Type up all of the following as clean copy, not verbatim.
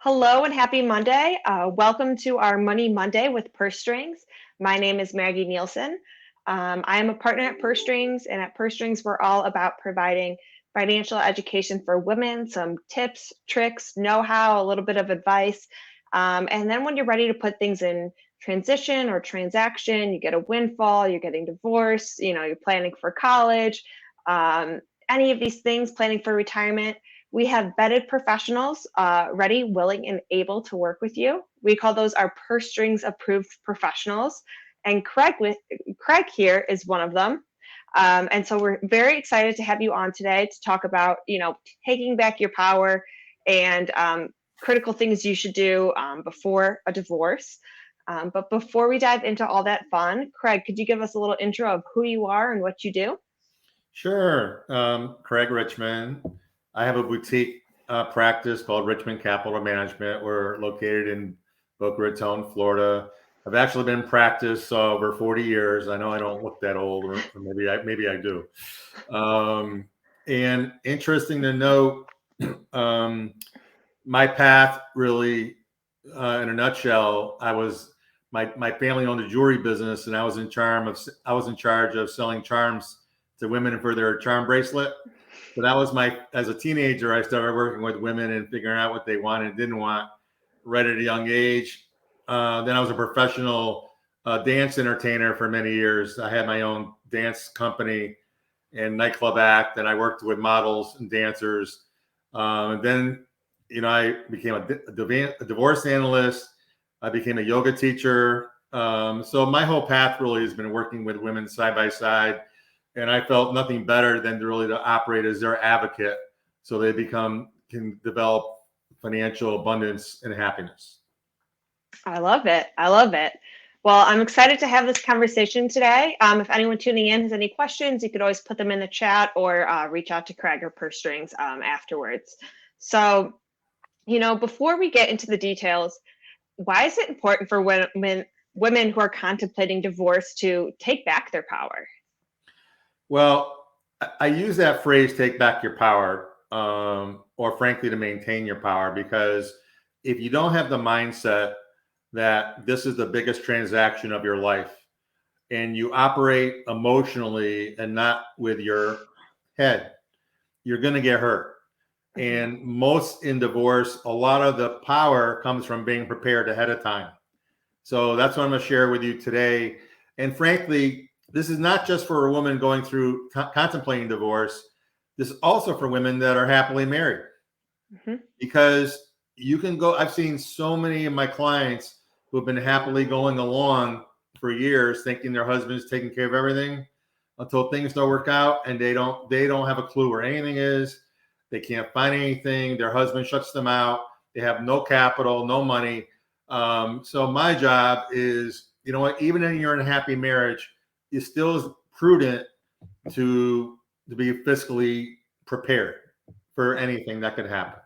Hello and happy Monday. Welcome to our Money Monday with Purse Strings. My name is Maggie Nielsen. I am a partner at Purse Strings, and at Purse Strings, we're all about providing financial education for women, some tips, tricks, know how, a little bit of advice. And then when you're ready to put things in transition or transaction, you get a windfall, you're getting divorced, you're planning for college, any of these things, planning for retirement. We have vetted professionals ready, willing, and able to work with you. We call those our Purse Strings approved professionals. And Craig here is one of them. And so we're very excited to have you on today to talk about, taking back your power and critical things you should do before a divorce. But before we dive into all that fun, Craig, could you give us a little intro of who you are and what you do? Sure. Craig Richman. I have a boutique practice called Richman Capital Management. We're located in Boca Raton, Florida. I've actually been in practice over 40 years. I know I don't look that old, or maybe I do. And interesting to note, my path really, in a nutshell, my family owned a jewelry business, and I was in charge of selling charms to women for their charm bracelet. So that was as a teenager, I started working with women and figuring out what they wanted and didn't want right at a young age. Then I was a professional dance entertainer for many years. I had my own dance company and nightclub act, and I worked with models and dancers. And then, I became a divorce analyst. I became a yoga teacher. So my whole path really has been working with women side by side. And I felt nothing better than to operate as their advocate so they can develop financial abundance and happiness. I love it. I love it. Well, I'm excited to have this conversation today. If anyone tuning in has any questions, you could always put them in the chat or reach out to Craig or Purse Strings afterwards. So, before we get into the details, why is it important for women who are contemplating divorce to take back their power? Well, I use that phrase, take back your power, or frankly, to maintain your power, because if you don't have the mindset that this is the biggest transaction of your life and you operate emotionally and not with your head, you're going to get hurt. And most in divorce, a lot of the power comes from being prepared ahead of time. So that's what I'm going to share with you today. And frankly, this is not just for a woman going through contemplating divorce. This is also for women that are happily married. Because you can go, I've seen so many of my clients who have been happily going along for years thinking their husband's taking care of everything until things don't work out, and they don't have a clue where anything is. They can't find anything. Their husband shuts them out. They have no capital, no money. So my job is, even when you're in a happy marriage, it still is prudent to be fiscally prepared for anything that could happen.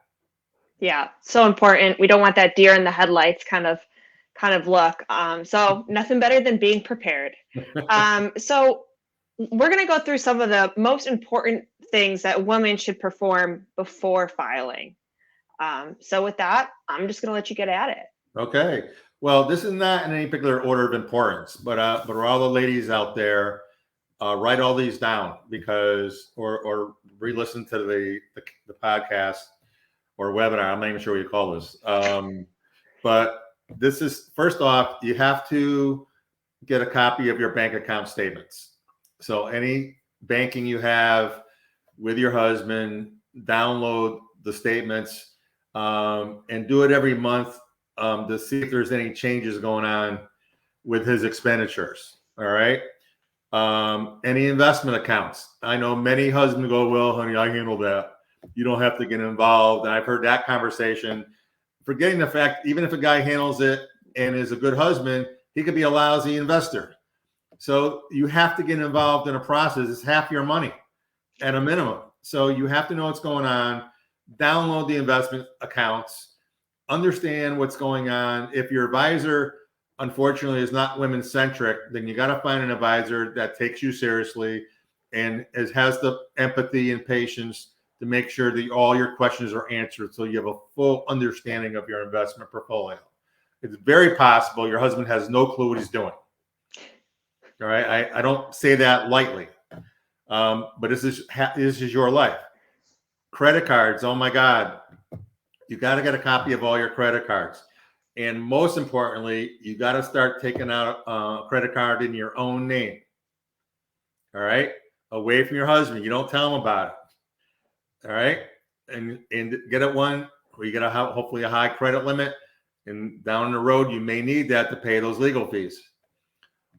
Yeah, so important. We don't want that deer in the headlights kind of look. So nothing better than being prepared. So we're going to go through some of the most important things that women should perform before filing. So with that, I'm just going to let you get at it. Okay. Well, this is not in any particular order of importance, but for all the ladies out there, write all these down or re-listen to the podcast or webinar. I'm not even sure what you call this. But this is, first off, you have to get a copy of your bank account statements. So any banking you have with your husband, download the statements and do it every month to see if there's any changes going on with his expenditures. All right. Any investment accounts. I know many husbands go, well, honey, I handle that. You don't have to get involved. And I've heard that conversation, forgetting the fact, even if a guy handles it and is a good husband, he could be a lousy investor. So you have to get involved in a process. It's half your money at a minimum. So you have to know what's going on, download the investment accounts, understand what's going on. If your advisor, unfortunately, is not women-centric, then you got to find an advisor that takes you seriously and has the empathy and patience to make sure that all your questions are answered so you have a full understanding of your investment portfolio. It's very possible your husband has no clue what he's doing. All right. I don't say that lightly. But this is your life. Credit cards. Oh my God. You got to get a copy of all your credit cards. And most importantly, you got to start taking out a credit card in your own name. All right. Away from your husband. You don't tell him about it. All right. And get it one where you get hopefully a high credit limit. And down the road, you may need that to pay those legal fees.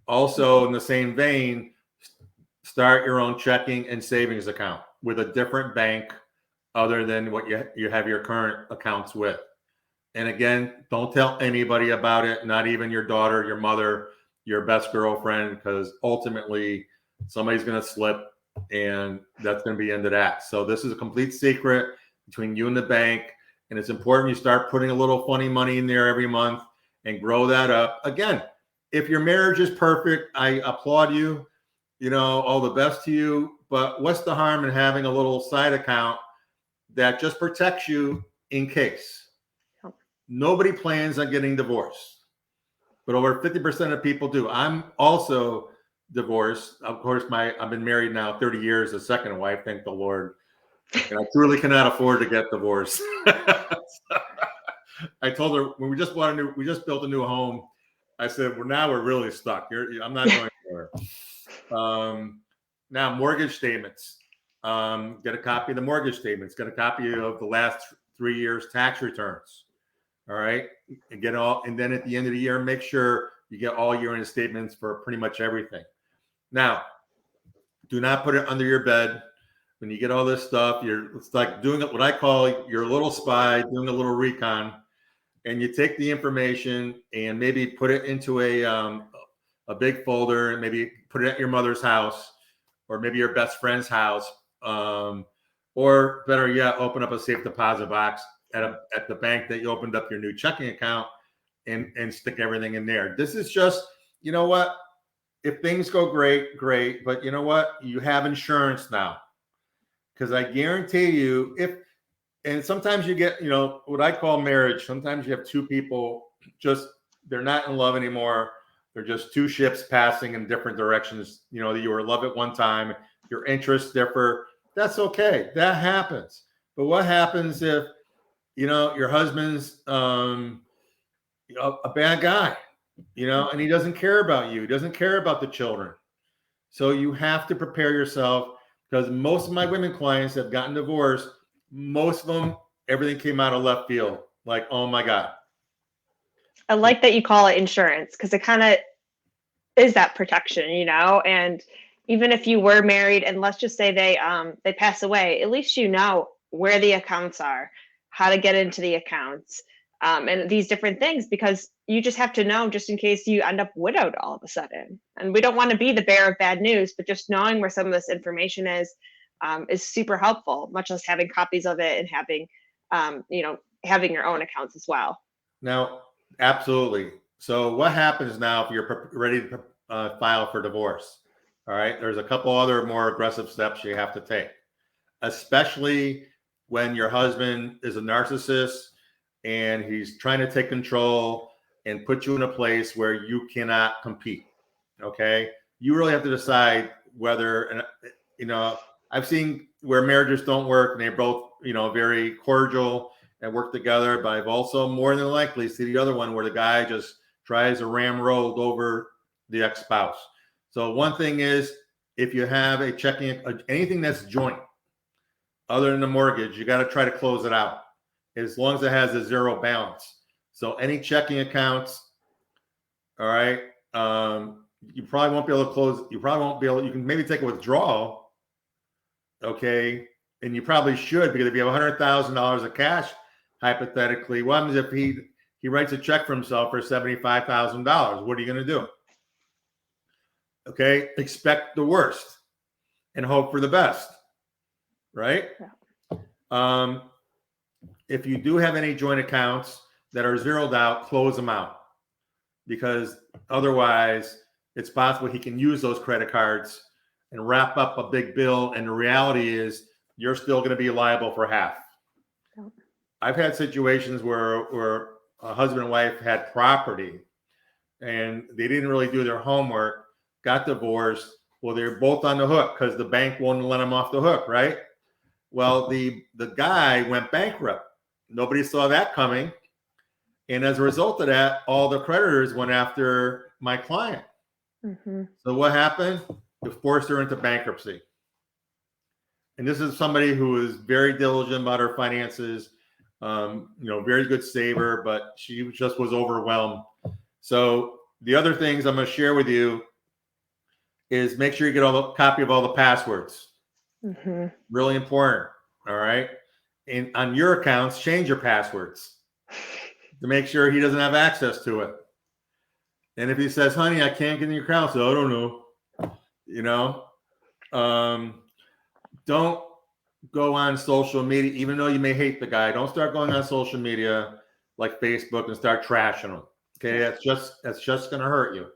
Also, in the same vein, start your own checking and savings account with a different bank other than what you have your current accounts with. And again, don't tell anybody about it, not even your daughter, your mother, your best girlfriend, because ultimately somebody's going to slip and that's going to be the end of that. So this is a complete secret between you and the bank. And it's important you start putting a little funny money in there every month and grow that up. Again, if your marriage is perfect, I applaud you. You know, all the best to you. But what's the harm in having a little side account that just protects you in case? Nobody plans on getting divorced, but over 50% of people do. I'm also divorced. Of course, I've been married now 30 years, a second wife, thank the Lord. And I truly cannot afford to get divorced. I told her when we just built a new home. I said, we're really stuck. I'm not going anywhere. Now, mortgage statements. Get a copy of the mortgage statements. Get a copy of the last 3 years tax returns. All right, and then at the end of the year, make sure you get all year-end statements for pretty much everything. Now, do not put it under your bed. When you get all this stuff, it's like doing what I call your little spy, doing a little recon, and you take the information and maybe put it into a big folder, and maybe put it at your mother's house or maybe your best friend's house, or better yet, open up a safe deposit box at the bank that you opened up your new checking account and stick everything in there. This is just, you know what? If things go great. But you know what? You have insurance now. Because I guarantee you, and sometimes you get, what I call marriage. Sometimes you have two people, they're not in love anymore. They're just two ships passing in different directions. You were in love at one time. Your interests differ. That's okay. That happens. But what happens if, your husband's a bad guy, and he doesn't care about you. He doesn't care about the children. So you have to prepare yourself, because most of my women clients have gotten divorced. Most of them, everything came out of left field. Like, oh my God. I like that you call it insurance, because it kind of is that protection, and even if you were married and let's just say they pass away, at least you know where the accounts are, how to get into the accounts, and these different things, because you just have to know just in case you end up widowed all of a sudden. And we don't want to be the bearer of bad news, but just knowing where some of this information is super helpful, much less having copies of it and having, having your own accounts as well. Now, absolutely. So what happens now if you're ready to file for divorce? All right. There's a couple other more aggressive steps you have to take, especially when your husband is a narcissist and he's trying to take control and put you in a place where you cannot compete. Okay. You really have to decide whether, and I've seen where marriages don't work and they're both, very cordial and work together, but I've also more than likely see the other one where the guy just tries to ramrod over the ex-spouse. So one thing is, if you have a checking, anything that's joint, other than the mortgage, you got to try to close it out as long as it has a zero balance. So any checking accounts, all right, you probably won't be able to close. You probably won't be able. You can maybe take a withdrawal, okay, and you probably should, because if you have $100,000 of cash, hypothetically, what happens if he writes a check for himself for $75,000? What are you going to do? Okay, expect the worst and hope for the best. Right? Yeah. If you do have any joint accounts that are zeroed out, close them out, because otherwise it's possible he can use those credit cards and wrap up a big bill. And the reality is you're still going to be liable for half. Yep. I've had situations where a husband and wife had property and they didn't really do their homework, got divorced. Well, they're both on the hook because the bank won't let them off the hook, right? Well, the guy went bankrupt. Nobody saw that coming. And as a result of that, all the creditors went after my client. Mm-hmm. So what happened? It forced her into bankruptcy. And this is somebody who is very diligent about her finances, very good saver, but she just was overwhelmed. So the other things I'm going to share with you is make sure you get a copy of all the passwords. Mm-hmm. Really important. All right. And on your accounts, change your passwords to make sure he doesn't have access to it. And if he says, honey, I can't get in your account, so I don't know. Don't go on social media, even though you may hate the guy. Don't start going on social media like Facebook and start trashing him. Okay, that's just going to hurt you.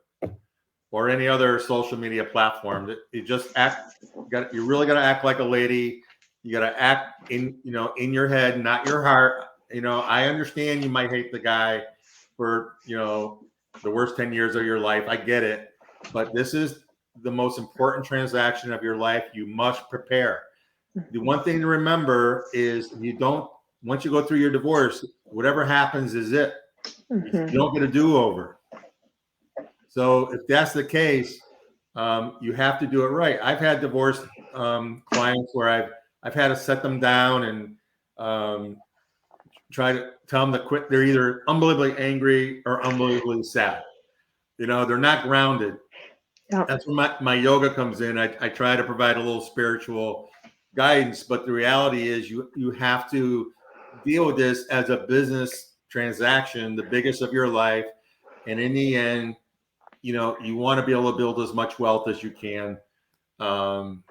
Or any other social media platform. You just act. You really got to act like a lady. You got to act in your head, not your heart. I understand you might hate the guy for the worst 10 years of your life. I get it, but this is the most important transaction of your life. You must prepare. The one thing to remember is once you go through your divorce, whatever happens is it. Mm-hmm. You don't get a do-over. So if that's the case, you have to do it right. I've had divorced clients where I've had to set them down and try to tell them to quit. They're either unbelievably angry or unbelievably sad. They're not grounded. Yep. That's when my yoga comes in. I try to provide a little spiritual guidance, but the reality is you have to deal with this as a business transaction, the biggest of your life. And in the end, you want to be able to build as much wealth as you can. And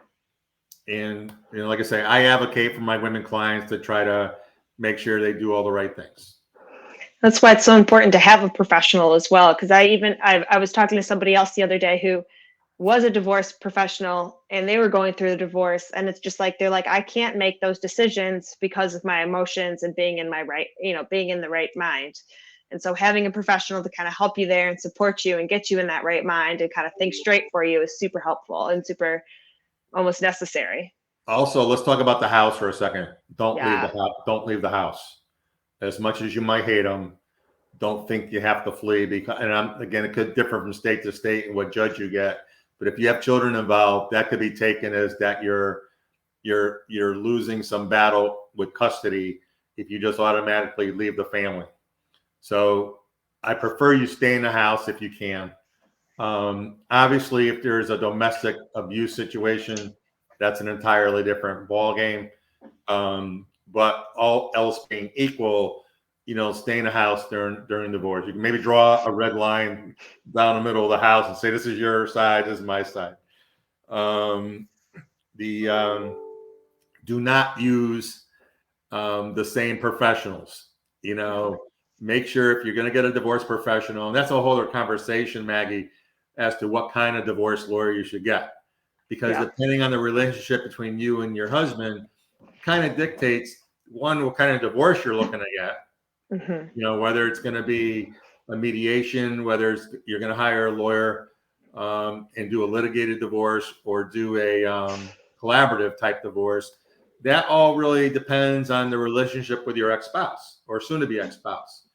like I say, I advocate for my women clients to try to make sure they do all the right things. That's why it's so important to have a professional as well. Because I was talking to somebody else the other day who was a divorce professional, and they were going through the divorce, and it's just like they're like, I can't make those decisions because of my emotions and being in the right mind. And so having a professional to kind of help you there and support you and get you in that right mind and kind of think straight for you is super helpful and super almost necessary. Also, let's talk about the house for a second. Don't Yeah. leave the house. Don't leave the house. As much as you might hate them, don't think you have to flee because. And again, it could differ from state to state and what judge you get. But if you have children involved, that could be taken as that you're losing some battle with custody if you just automatically leave the family. So I prefer you stay in the house if you can. Obviously, if there's a domestic abuse situation, that's an entirely different ballgame. But all else being equal, stay in the house during divorce. You can maybe draw a red line down the middle of the house and say, this is your side, this is my side. Do not use the same professionals. Make sure if you're going to get a divorce professional, and that's a whole other conversation, Maggie, as to what kind of divorce lawyer you should get. Because depending on the relationship between you and your husband, kind of dictates, one, what kind of divorce you're looking to get. Mm-hmm. Whether it's going to be a mediation, whether you're going to hire a lawyer and do a litigated divorce or do a collaborative type divorce. That all really depends on the relationship with your ex-spouse or soon-to-be ex-spouse.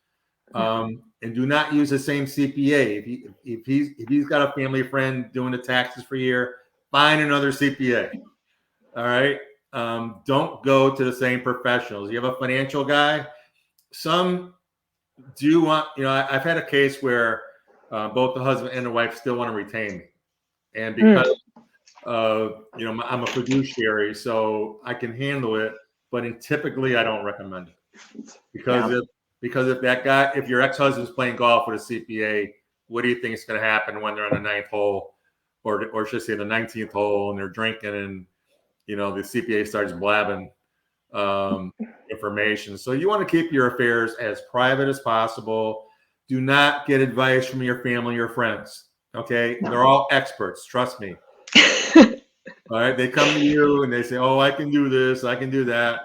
And do not use the same CPA. If he's got a family friend doing the taxes for a year, find another CPA. All right. Don't go to the same professionals. You have a financial guy. Some do want, I've had a case where both the husband and the wife still want to retain me. And because I'm a fiduciary, so I can handle it, but typically I don't recommend it. Because if your ex-husband's playing golf with a CPA, what do you think is going to happen when they're on the ninth hole, or should I say the 19th hole, and they're drinking, and the CPA starts blabbing information. So you want to keep your affairs as private as possible. Do not get advice from your family or friends. Okay, they're all experts. Trust me. All right. They come to you and they say, oh, I can do this. I can do that.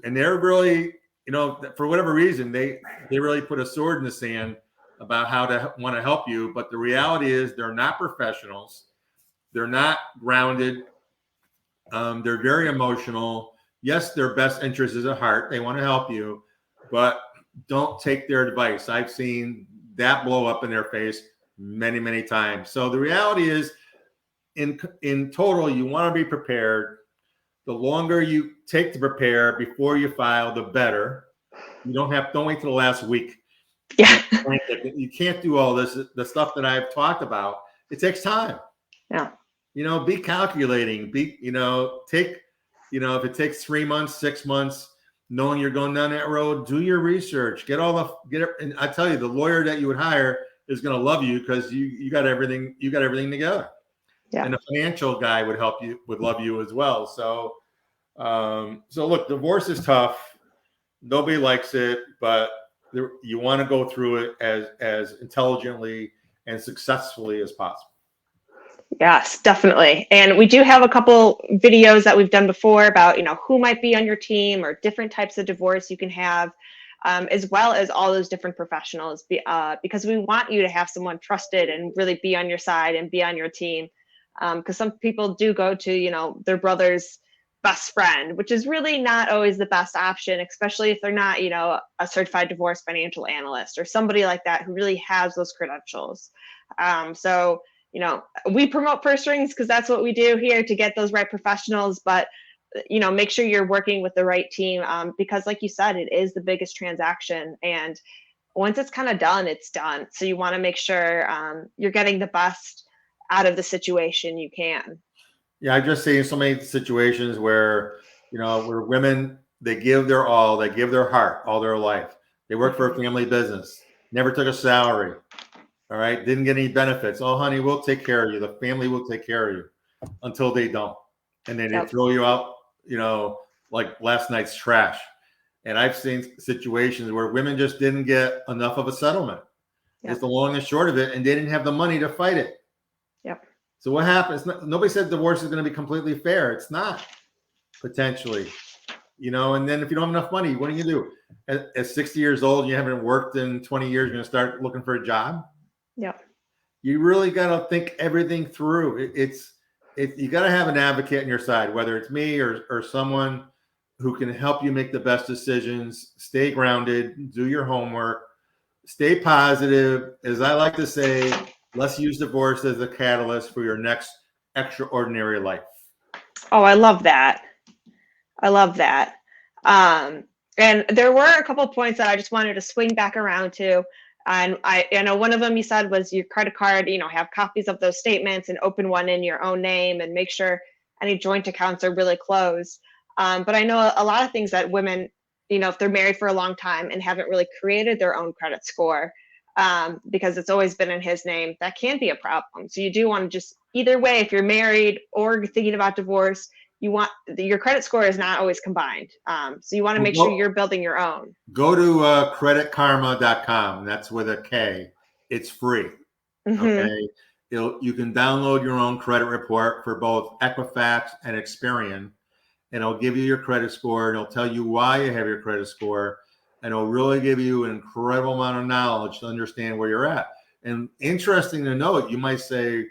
And they're really, for whatever reason, they really put a sword in the sand about how to want to help you. But the reality is they're not professionals. They're not grounded. They're very emotional. Yes, their best interest is at heart. They want to help you, but don't take their advice. I've seen that blow up in their face many, many times. So the reality is, in total, you want to be prepared. The longer you take to prepare before you file, the better. You don't wait till the last week. Yeah. You can't do all this, the stuff that I've talked about. It takes time. Yeah. Be calculating, take, if it takes 3 months, 6 months, knowing you're going down that road, do your research, get it. And I tell you, the lawyer that you would hire is going to love you because you got everything together. Yeah. And the financial guy would love you as well. So, look, divorce is tough. Nobody likes it, but you want to go through it as intelligently and successfully as possible. Yes, definitely. And we do have a couple videos that we've done before about, who might be on your team or different types of divorce you can have, as well as all those different professionals, because we want you to have someone trusted and really be on your side and be on your team. Because some people do go to, their brother's best friend, which is really not always the best option, especially if they're not, a certified divorce financial analyst or somebody like that who really has those credentials. So, we promote purse strings because that's what we do here to get those right professionals, but make sure you're working with the right team, because like you said, it is the biggest transaction, and once it's kind of done, it's done. So you want to make sure you're getting the best out of the situation you can. Yeah, I've just seen so many situations where where women, they give their all, they give their heart all their life. They work for a family business, never took a salary. All right. Didn't get any benefits. Oh, honey, we'll take care of you. The family will take care of you until they don't. And then they throw you out, like last night's trash. And I've seen situations where women just didn't get enough of a settlement. Yep. It's the long and short of it. And they didn't have the money to fight it. Yep. So what happens? Nobody said divorce is going to be completely fair. It's not, potentially. And then if you don't have enough money, what do you do? At 60 years old, you haven't worked in 20 years, you're going to start looking for a job? Yeah. You really got to think everything through. You got to have an advocate on your side, whether it's me or someone who can help you make the best decisions. Stay grounded, do your homework, stay positive. As I like to say, let's use divorce as a catalyst for your next extraordinary life. Oh, I love that. I love that. And there were a couple of points that I just wanted to swing back around to. And I know one of them you said was your credit card, have copies of those statements and open one in your own name and make sure any joint accounts are really closed. But I know a lot of things that women, if they're married for a long time and haven't really created their own credit score, because it's always been in his name, that can be a problem. So you do want to just, either way, if you're married or thinking about divorce, your credit score is not always combined. So you want to make sure you're building your own. Go to creditkarma.com. That's with a K. It's free. Mm-hmm. Okay. You can download your own credit report for both Equifax and Experian, and it'll give you your credit score, and it'll tell you why you have your credit score, and it'll really give you an incredible amount of knowledge to understand where you're at. And interesting to note, you might say,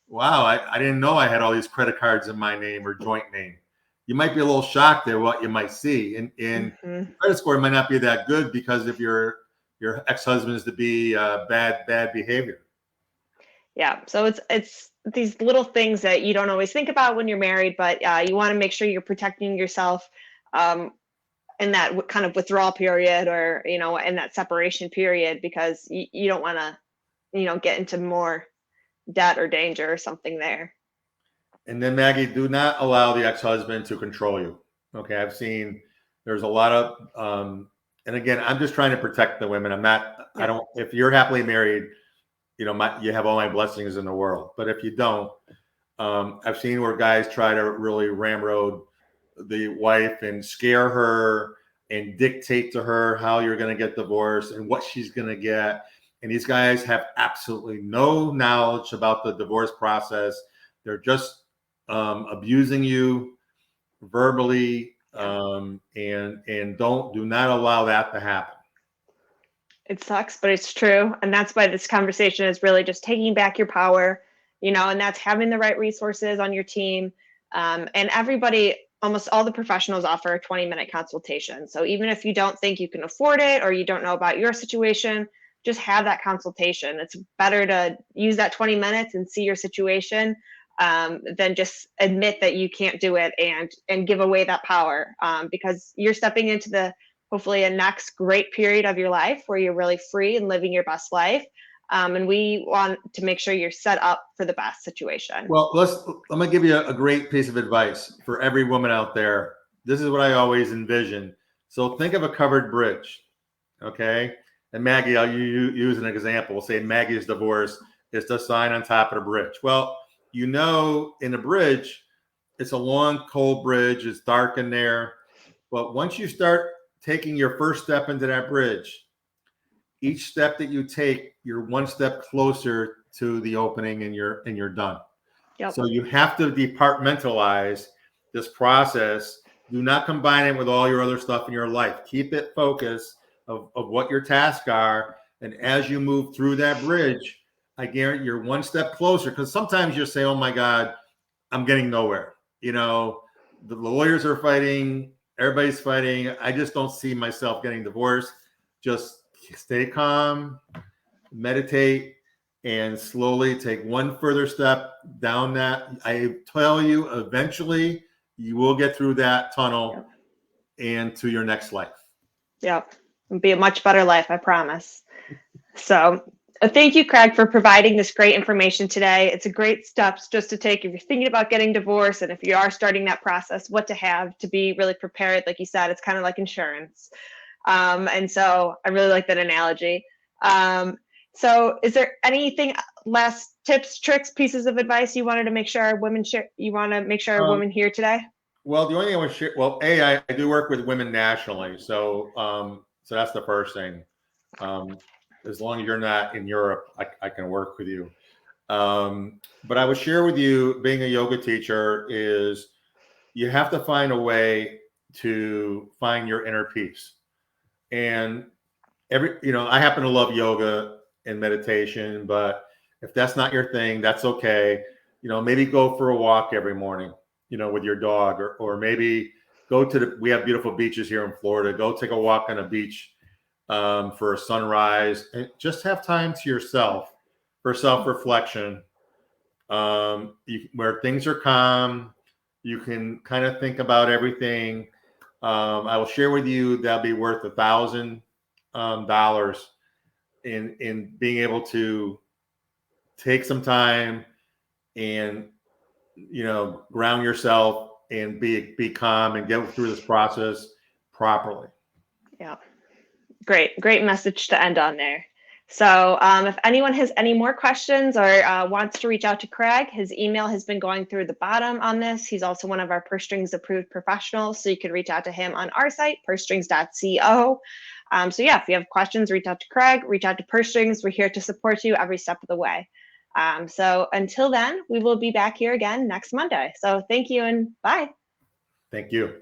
wow, I didn't know I had all these credit cards in my name or joint name. You might be a little shocked at what you might see. And mm-hmm. Credit score might not be that good because of your ex-husband is to be bad behavior. Yeah. So it's these little things that you don't always think about when you're married, but you want to make sure you're protecting yourself in that kind of withdrawal period, or, in that separation period, because you don't want to, get into more debt or danger or something there. And then, Maggie, do not allow the ex-husband to control you. Okay. I've seen there's a lot of, and again, I'm just trying to protect the women. I'm not, yeah. If you're happily married, you have all my blessings in the world. But if you don't, I've seen where guys try to really ramrod the wife and scare her and dictate to her how you're going to get divorced and what she's going to get. And these guys have absolutely no knowledge about the divorce process. They're just abusing you verbally, Yeah. and do not allow that to happen. It sucks, but it's true. And that's why this conversation is really just taking back your power, and that's having the right resources on your team. And everybody, almost all the professionals offer a 20-minute consultation. So even if you don't think you can afford it or you don't know about your situation, just have that consultation. It's better to use that 20 minutes and see your situation than just admit that you can't do it and give away that power, because you're stepping into the hopefully a next great period of your life where you're really free and living your best life. And we want to make sure you're set up for the best situation. Well, I'm gonna give you a great piece of advice for every woman out there. This is what I always envision. So think of a covered bridge, okay? And Maggie, I'll use an example. We'll say Maggie's divorce is the sign on top of the bridge. Well, in a bridge, it's a long, cold bridge. It's dark in there. But once you start taking your first step into that bridge, each step that you take, you're one step closer to the opening, and you're done. Yep. So you have to departmentalize this process. Do not combine it with all your other stuff in your life. Keep it focused of what your tasks are. And as you move through that bridge, I guarantee you're one step closer, because sometimes you say, oh my God, I'm getting nowhere. The lawyers are fighting, everybody's fighting. I just don't see myself getting divorced. Just stay calm, meditate, and slowly take one further step down that. I tell you, eventually you will get through that tunnel and to your next life. Yep. It'll be a much better life, I promise. So thank you, Craig, for providing this great information today. It's a great steps just to take if you're thinking about getting divorced, and if you are starting that process, what to have to be really prepared. Like you said, it's kind of like insurance. And so I really like that analogy. So is there anything, last tips, tricks, pieces of advice you wanted to make sure our women share, you want to make sure our women hear today? Well, the only thing I want to share, well, I do work with women nationally. So that's the first thing. As long as you're not in Europe, I can work with you. But I would share with you, being a yoga teacher, is you have to find a way to find your inner peace. And I happen to love yoga and meditation, but if that's not your thing, that's okay. Maybe go for a walk every morning, with your dog, or maybe go we have beautiful beaches here in Florida. Go take a walk on a beach for a sunrise, and just have time to yourself for self-reflection, where things are calm. You can kind of think about everything. I will share with you that'll be worth $1,000 in being able to take some time and ground yourself and be calm and get through this process properly. Yeah. Great message to end on there. So if anyone has any more questions or wants to reach out to Craig, his email has been going through the bottom on this. He's also one of our Purse Strings approved professionals, so you can reach out to him on our site, pursestrings.co. So yeah, if you have questions, reach out to Craig, reach out to Purse Strings. We're here to support you every step of the way. So until then, we will be back here again next Monday. So thank you and bye. Thank you.